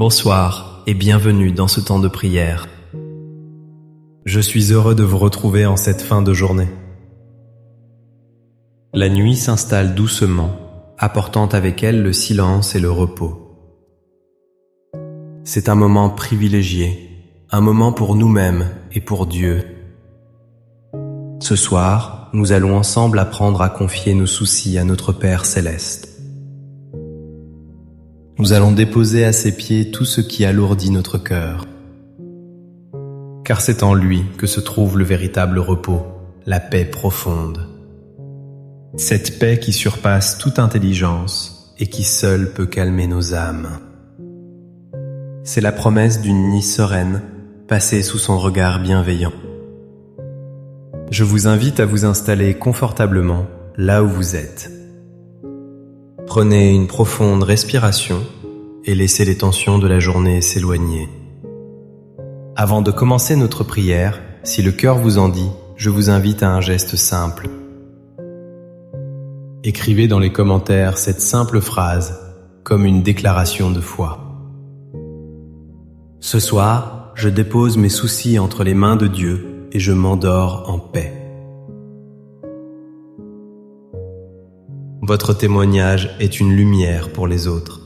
Bonsoir et bienvenue dans ce temps de prière. Je suis heureux de vous retrouver en cette fin de journée. La nuit s'installe doucement, apportant avec elle le silence et le repos. C'est un moment privilégié, un moment pour nous-mêmes et pour Dieu. Ce soir, nous allons ensemble apprendre à confier nos soucis à notre Père céleste. Nous allons déposer à ses pieds tout ce qui alourdit notre cœur. Car c'est en lui que se trouve le véritable repos, la paix profonde. Cette paix qui surpasse toute intelligence et qui seule peut calmer nos âmes. C'est la promesse d'une nuit sereine, passée sous son regard bienveillant. Je vous invite à vous installer confortablement là où vous êtes. Prenez une profonde respiration et laissez les tensions de la journée s'éloigner. Avant de commencer notre prière, si le cœur vous en dit, je vous invite à un geste simple. Écrivez dans les commentaires cette simple phrase comme une déclaration de foi. Ce soir, je dépose mes soucis entre les mains de Dieu et je m'endors en paix. Votre témoignage est une lumière pour les autres.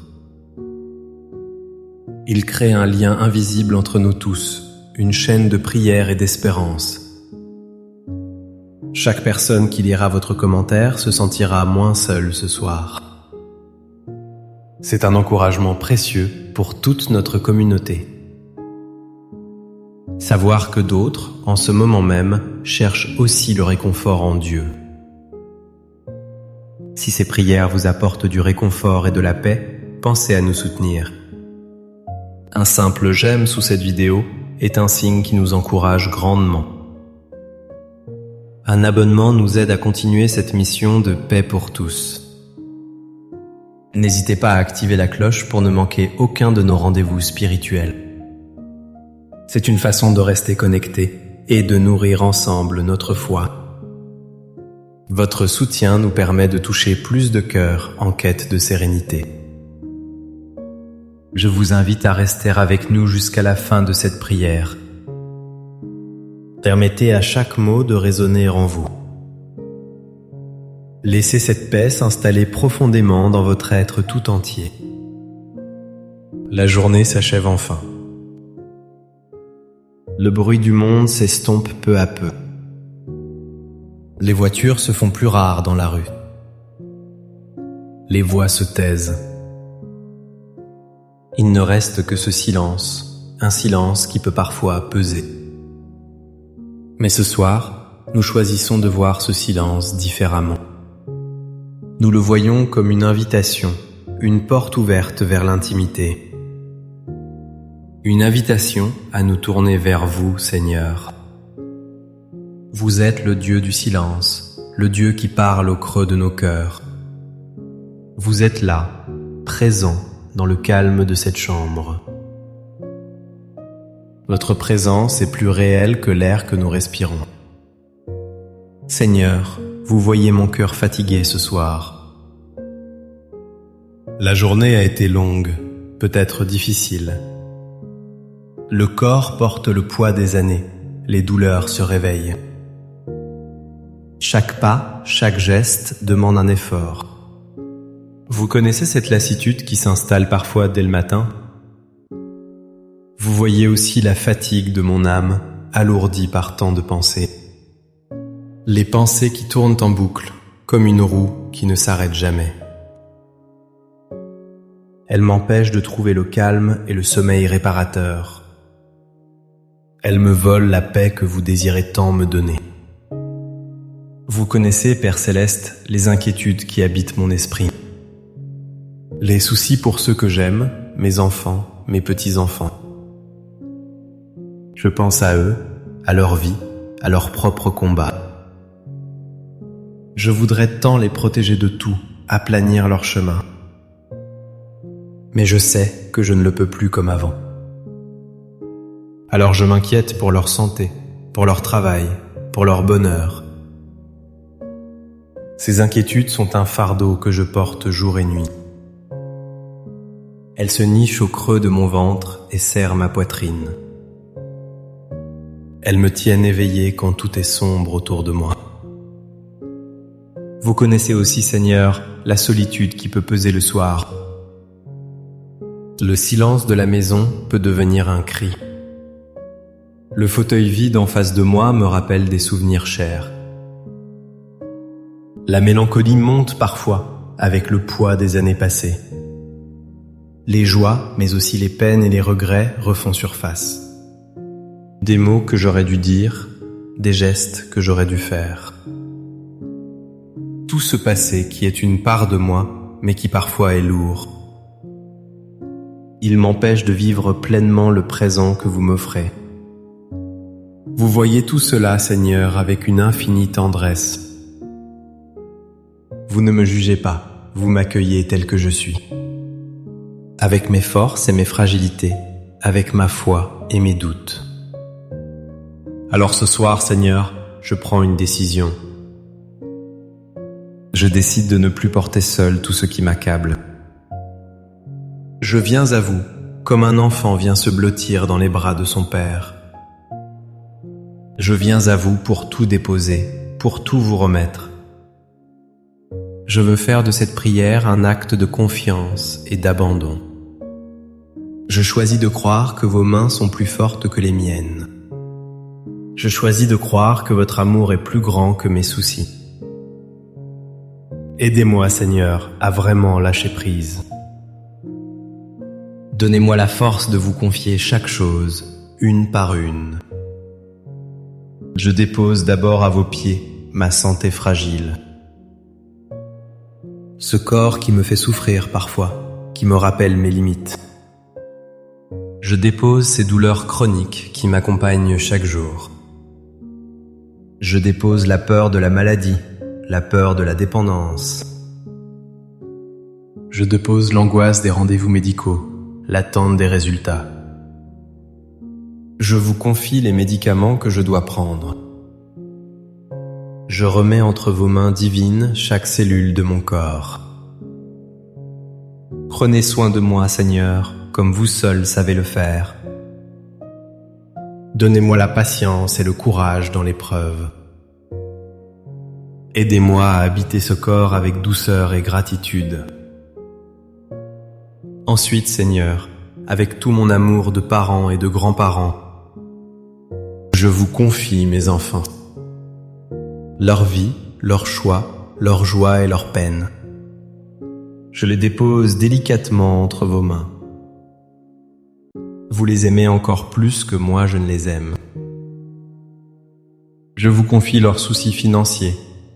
Il crée un lien invisible entre nous tous, une chaîne de prière et d'espérance. Chaque personne qui lira votre commentaire se sentira moins seule ce soir. C'est un encouragement précieux pour toute notre communauté. Savoir que d'autres, en ce moment même, cherchent aussi le réconfort en Dieu. Si ces prières vous apportent du réconfort et de la paix, pensez à nous soutenir. Un simple j'aime sous cette vidéo est un signe qui nous encourage grandement. Un abonnement nous aide à continuer cette mission de paix pour tous. N'hésitez pas à activer la cloche pour ne manquer aucun de nos rendez-vous spirituels. C'est une façon de rester connectés et de nourrir ensemble notre foi. Votre soutien nous permet de toucher plus de cœurs en quête de sérénité. Je vous invite à rester avec nous jusqu'à la fin de cette prière. Permettez à chaque mot de résonner en vous. Laissez cette paix s'installer profondément dans votre être tout entier. La journée s'achève enfin. Le bruit du monde s'estompe peu à peu. Les voitures se font plus rares dans la rue. Les voix se taisent. Il ne reste que ce silence, un silence qui peut parfois peser. Mais ce soir, nous choisissons de voir ce silence différemment. Nous le voyons comme une invitation, une porte ouverte vers l'intimité. Une invitation à nous tourner vers vous, Seigneur. Vous êtes le Dieu du silence, le Dieu qui parle au creux de nos cœurs. Vous êtes là, présent dans le calme de cette chambre. Votre présence est plus réelle que l'air que nous respirons. Seigneur, vous voyez mon cœur fatigué ce soir. La journée a été longue, peut-être difficile. Le corps porte le poids des années, les douleurs se réveillent. Chaque pas, chaque geste demande un effort. Vous connaissez cette lassitude qui s'installe parfois dès le matin? Vous voyez aussi la fatigue de mon âme, alourdie par tant de pensées. Les pensées qui tournent en boucle, comme une roue qui ne s'arrête jamais. Elles m'empêchent de trouver le calme et le sommeil réparateur. Elles me volent la paix que vous désirez tant me donner. Vous connaissez, Père Céleste, les inquiétudes qui habitent mon esprit. Les soucis pour ceux que j'aime, mes enfants, mes petits-enfants. Je pense à eux, à leur vie, à leurs propres combats. Je voudrais tant les protéger de tout, aplanir leur chemin. Mais je sais que je ne le peux plus comme avant. Alors je m'inquiète pour leur santé, pour leur travail, pour leur bonheur. Ces inquiétudes sont un fardeau que je porte jour et nuit. Elles se nichent au creux de mon ventre et serrent ma poitrine. Elles me tiennent éveillé quand tout est sombre autour de moi. Vous connaissez aussi, Seigneur, la solitude qui peut peser le soir. Le silence de la maison peut devenir un cri. Le fauteuil vide en face de moi me rappelle des souvenirs chers. La mélancolie monte parfois avec le poids des années passées. Les joies, mais aussi les peines et les regrets refont surface. Des mots que j'aurais dû dire, des gestes que j'aurais dû faire. Tout ce passé qui est une part de moi, mais qui parfois est lourd. Il m'empêche de vivre pleinement le présent que vous m'offrez. Vous voyez tout cela, Seigneur, avec une infinie tendresse. Vous ne me jugez pas, vous m'accueillez tel que je suis. Avec mes forces et mes fragilités, avec ma foi et mes doutes. Alors ce soir, Seigneur, je prends une décision. Je décide de ne plus porter seul tout ce qui m'accable. Je viens à vous, comme un enfant vient se blottir dans les bras de son père. Je viens à vous pour tout déposer, pour tout vous remettre. Je veux faire de cette prière un acte de confiance et d'abandon. Je choisis de croire que vos mains sont plus fortes que les miennes. Je choisis de croire que votre amour est plus grand que mes soucis. Aidez-moi, Seigneur, à vraiment lâcher prise. Donnez-moi la force de vous confier chaque chose, une par une. Je dépose d'abord à vos pieds ma santé fragile. Ce corps qui me fait souffrir parfois, qui me rappelle mes limites. Je dépose ces douleurs chroniques qui m'accompagnent chaque jour. Je dépose la peur de la maladie, la peur de la dépendance. Je dépose l'angoisse des rendez-vous médicaux, l'attente des résultats. Je vous confie les médicaments que je dois prendre. Je remets entre vos mains divines chaque cellule de mon corps. Prenez soin de moi, Seigneur, comme vous seul savez le faire. Donnez-moi la patience et le courage dans l'épreuve. Aidez-moi à habiter ce corps avec douceur et gratitude. Ensuite, Seigneur, avec tout mon amour de parents et de grands-parents, je vous confie mes enfants. Leur vie, leurs choix, leurs joies et leurs peines. Je les dépose délicatement entre vos mains. Vous les aimez encore plus que moi je ne les aime. Je vous confie leurs soucis financiers,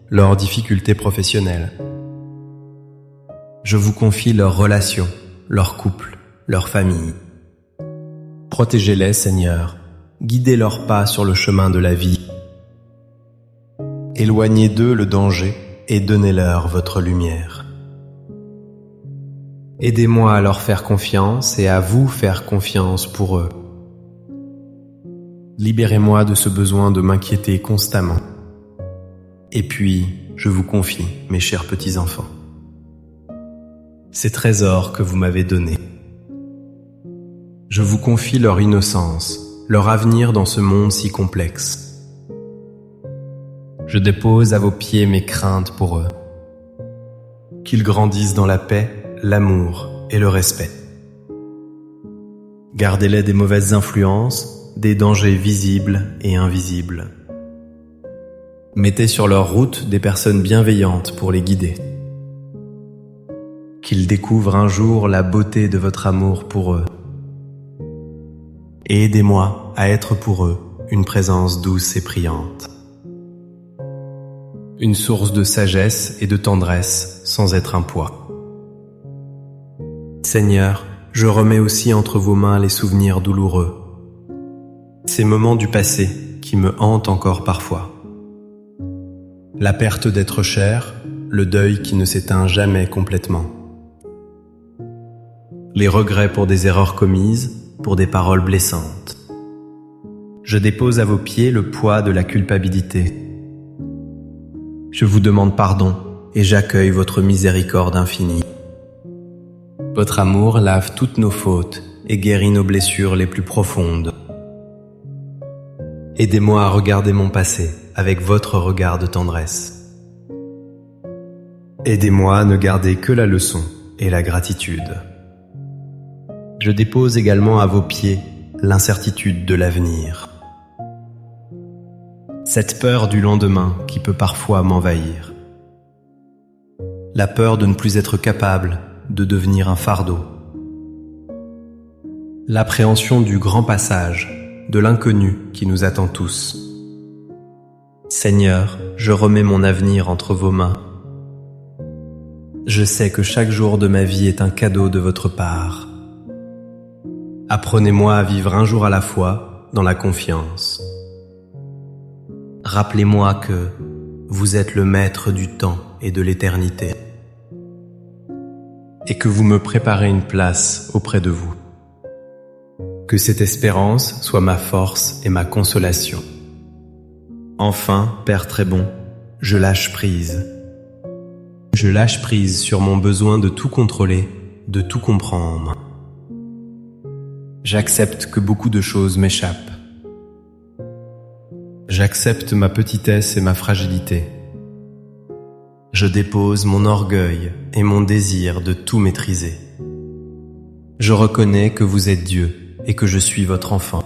leurs difficultés professionnelles. Je vous confie leurs relations, leurs couples, leurs familles. Protégez-les, Seigneur, guidez leurs pas sur le chemin de la vie. Éloignez d'eux le danger et donnez-leur votre lumière. Aidez-moi à leur faire confiance et à vous faire confiance pour eux. Libérez-moi de ce besoin de m'inquiéter constamment. Et puis, je vous confie, mes chers petits-enfants, ces trésors que vous m'avez donnés. Je vous confie leur innocence, leur avenir dans ce monde si complexe. Je dépose à vos pieds mes craintes pour eux. Qu'ils grandissent dans la paix, l'amour et le respect. Gardez-les des mauvaises influences, des dangers visibles et invisibles. Mettez sur leur route des personnes bienveillantes pour les guider. Qu'ils découvrent un jour la beauté de votre amour pour eux. Et aidez-moi à être pour eux une présence douce et priante. Une source de sagesse et de tendresse sans être un poids. Seigneur, je remets aussi entre vos mains les souvenirs douloureux, ces moments du passé qui me hantent encore parfois. La perte d'être cher, le deuil qui ne s'éteint jamais complètement. Les regrets pour des erreurs commises, pour des paroles blessantes. Je dépose à vos pieds le poids de la culpabilité. Je vous demande pardon et j'accueille votre miséricorde infinie. Votre amour lave toutes nos fautes et guérit nos blessures les plus profondes. Aidez-moi à regarder mon passé avec votre regard de tendresse. Aidez-moi à ne garder que la leçon et la gratitude. Je dépose également à vos pieds l'incertitude de l'avenir. Cette peur du lendemain qui peut parfois m'envahir. La peur de ne plus être capable de devenir un fardeau. L'appréhension du grand passage, de l'inconnu qui nous attend tous. Seigneur, je remets mon avenir entre vos mains. Je sais que chaque jour de ma vie est un cadeau de votre part. Apprenez-moi à vivre un jour à la fois dans la confiance. Rappelez-moi que vous êtes le maître du temps et de l'éternité et que vous me préparez une place auprès de vous. Que cette espérance soit ma force et ma consolation. Enfin, Père très bon, je lâche prise. Je lâche prise sur mon besoin de tout contrôler, de tout comprendre. J'accepte que beaucoup de choses m'échappent. J'accepte ma petitesse et ma fragilité. Je dépose mon orgueil et mon désir de tout maîtriser. Je reconnais que vous êtes Dieu et que je suis votre enfant.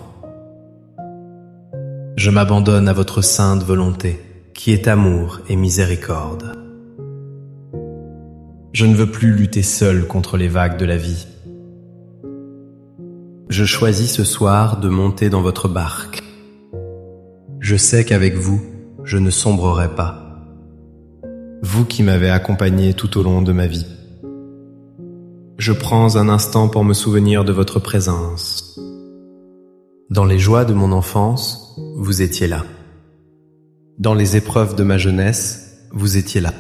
Je m'abandonne à votre sainte volonté, qui est amour et miséricorde. Je ne veux plus lutter seul contre les vagues de la vie. Je choisis ce soir de monter dans votre barque. Je sais qu'avec vous, je ne sombrerai pas. Vous qui m'avez accompagné tout au long de ma vie. Je prends un instant pour me souvenir de votre présence. Dans les joies de mon enfance, vous étiez là. Dans les épreuves de ma jeunesse, vous étiez là.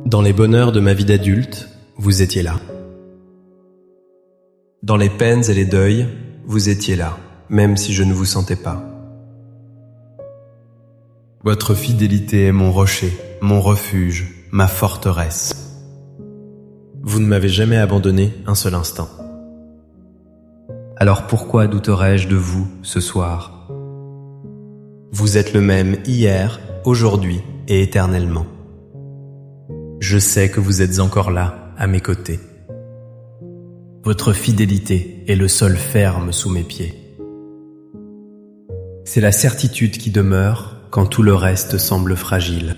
Dans les bonheurs de ma vie d'adulte, vous étiez là. Dans les peines et les deuils, vous étiez là, même si je ne vous sentais pas. Votre fidélité est mon rocher, mon refuge, ma forteresse. Vous ne m'avez jamais abandonné un seul instant. Alors pourquoi douterais-je de vous ce soir? Vous êtes le même hier, aujourd'hui et éternellement. Je sais que vous êtes encore là, à mes côtés. Votre fidélité est le sol ferme sous mes pieds. C'est la certitude qui demeure quand tout le reste semble fragile.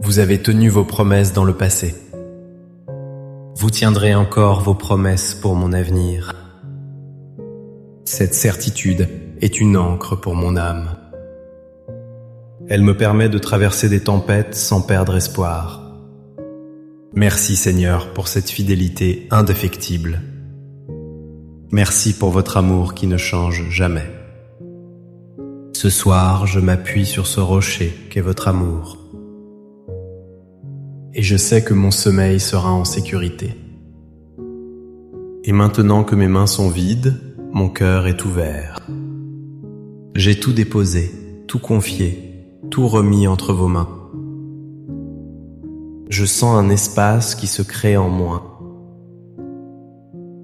Vous avez tenu vos promesses dans le passé. Vous tiendrez encore vos promesses pour mon avenir. Cette certitude est une ancre pour mon âme. Elle me permet de traverser des tempêtes sans perdre espoir. Merci Seigneur pour cette fidélité indéfectible. Merci pour votre amour qui ne change jamais. Ce soir, je m'appuie sur ce rocher qu'est votre amour. Et je sais que mon sommeil sera en sécurité. Et maintenant que mes mains sont vides, mon cœur est ouvert. J'ai tout déposé, tout confié, tout remis entre vos mains. Je sens un espace qui se crée en moi.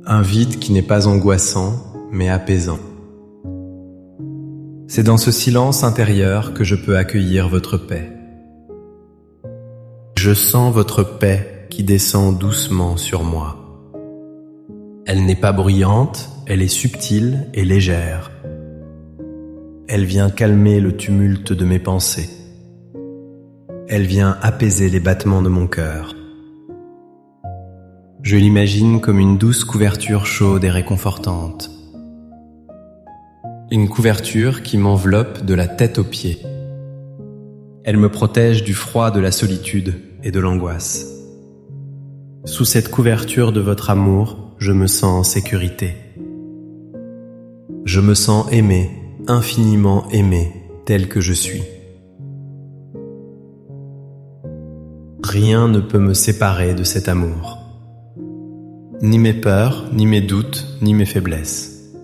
Un vide qui n'est pas angoissant, mais apaisant. C'est dans ce silence intérieur que je peux accueillir votre paix. Je sens votre paix qui descend doucement sur moi. Elle n'est pas bruyante, elle est subtile et légère. Elle vient calmer le tumulte de mes pensées. Elle vient apaiser les battements de mon cœur. Je l'imagine comme une douce couverture chaude et réconfortante. Une couverture qui m'enveloppe de la tête aux pieds. Elle me protège du froid de la solitude et de l'angoisse. Sous cette couverture de votre amour, je me sens en sécurité. Je me sens aimé, infiniment aimé, tel que je suis. Rien ne peut me séparer de cet amour. Ni mes peurs, ni mes doutes, ni mes faiblesses.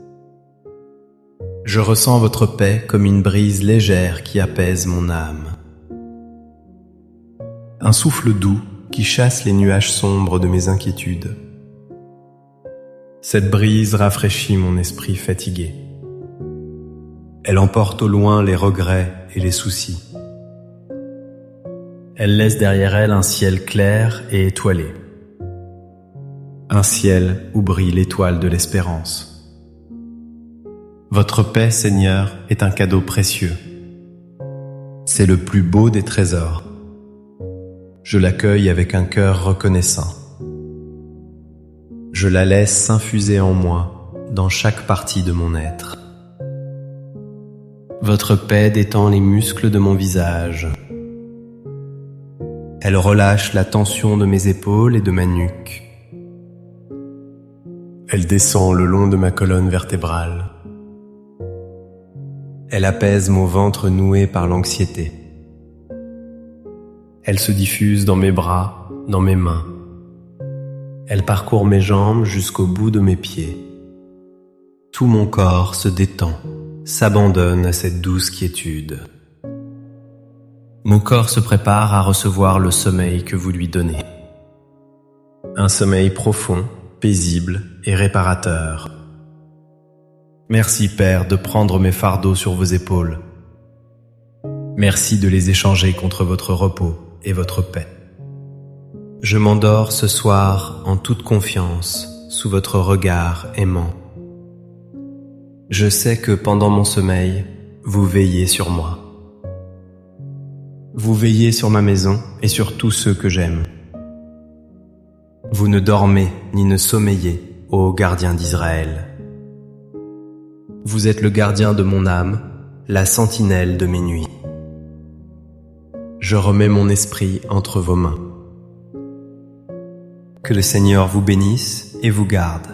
Je ressens votre paix comme une brise légère qui apaise mon âme. Un souffle doux qui chasse les nuages sombres de mes inquiétudes. Cette brise rafraîchit mon esprit fatigué. Elle emporte au loin les regrets et les soucis. Elle laisse derrière elle un ciel clair et étoilé. Un ciel où brille l'étoile de l'espérance. Votre paix, Seigneur, est un cadeau précieux. C'est le plus beau des trésors. Je l'accueille avec un cœur reconnaissant. Je la laisse s'infuser en moi, dans chaque partie de mon être. Votre paix détend les muscles de mon visage. Elle relâche la tension de mes épaules et de ma nuque. Elle descend le long de ma colonne vertébrale. Elle apaise mon ventre noué par l'anxiété. Elle se diffuse dans mes bras, dans mes mains. Elle parcourt mes jambes jusqu'au bout de mes pieds. Tout mon corps se détend, s'abandonne à cette douce quiétude. Mon corps se prépare à recevoir le sommeil que vous lui donnez. Un sommeil profond, paisible et réparateur. Merci, Père, de prendre mes fardeaux sur vos épaules. Merci de les échanger contre votre repos et votre paix. Je m'endors ce soir en toute confiance, sous votre regard aimant. Je sais que pendant mon sommeil, vous veillez sur moi. Vous veillez sur ma maison et sur tous ceux que j'aime. Vous ne dormez ni ne sommeillez, ô gardien d'Israël. Vous êtes le gardien de mon âme, la sentinelle de mes nuits. Je remets mon esprit entre vos mains. Que le Seigneur vous bénisse et vous garde.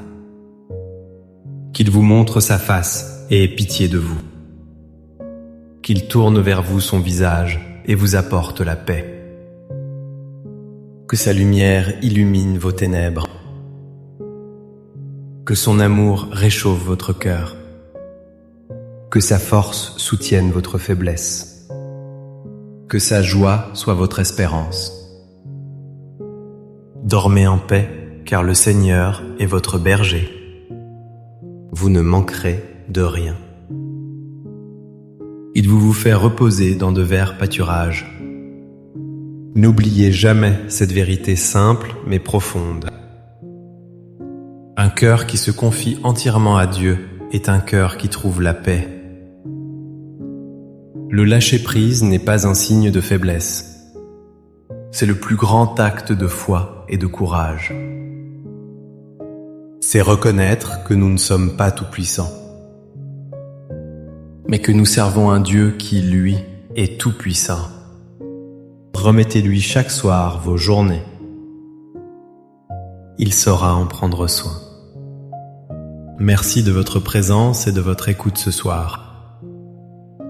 Qu'il vous montre sa face et ait pitié de vous. Qu'il tourne vers vous son visage et vous apporte la paix. Que sa lumière illumine vos ténèbres. Que son amour réchauffe votre cœur. Que sa force soutienne votre faiblesse. Que sa joie soit votre espérance. Dormez en paix, car le Seigneur est votre berger. Vous ne manquerez de rien. Il vous fait reposer dans de verts pâturages. N'oubliez jamais cette vérité simple mais profonde. Un cœur qui se confie entièrement à Dieu est un cœur qui trouve la paix. Le lâcher-prise n'est pas un signe de faiblesse. C'est le plus grand acte de foi et de courage. C'est reconnaître que nous ne sommes pas tout-puissants, mais que nous servons un Dieu qui, lui, est tout-puissant. Remettez-lui chaque soir vos journées. Il saura en prendre soin. Merci de votre présence et de votre écoute ce soir.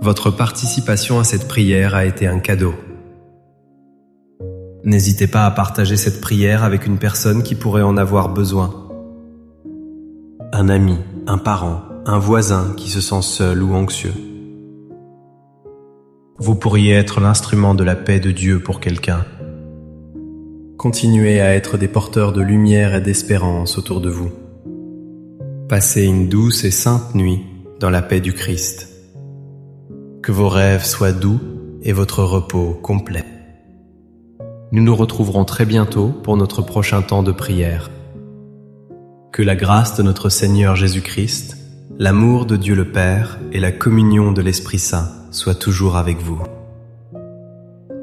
Votre participation à cette prière a été un cadeau. N'hésitez pas à partager cette prière avec une personne qui pourrait en avoir besoin. Un ami, un parent, un voisin qui se sent seul ou anxieux. Vous pourriez être l'instrument de la paix de Dieu pour quelqu'un. Continuez à être des porteurs de lumière et d'espérance autour de vous. Passez une douce et sainte nuit dans la paix du Christ. Que vos rêves soient doux et votre repos complet. Nous nous retrouverons très bientôt pour notre prochain temps de prière. Que la grâce de notre Seigneur Jésus-Christ, l'amour de Dieu le Père et la communion de l'Esprit Saint soient toujours avec vous.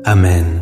Amen.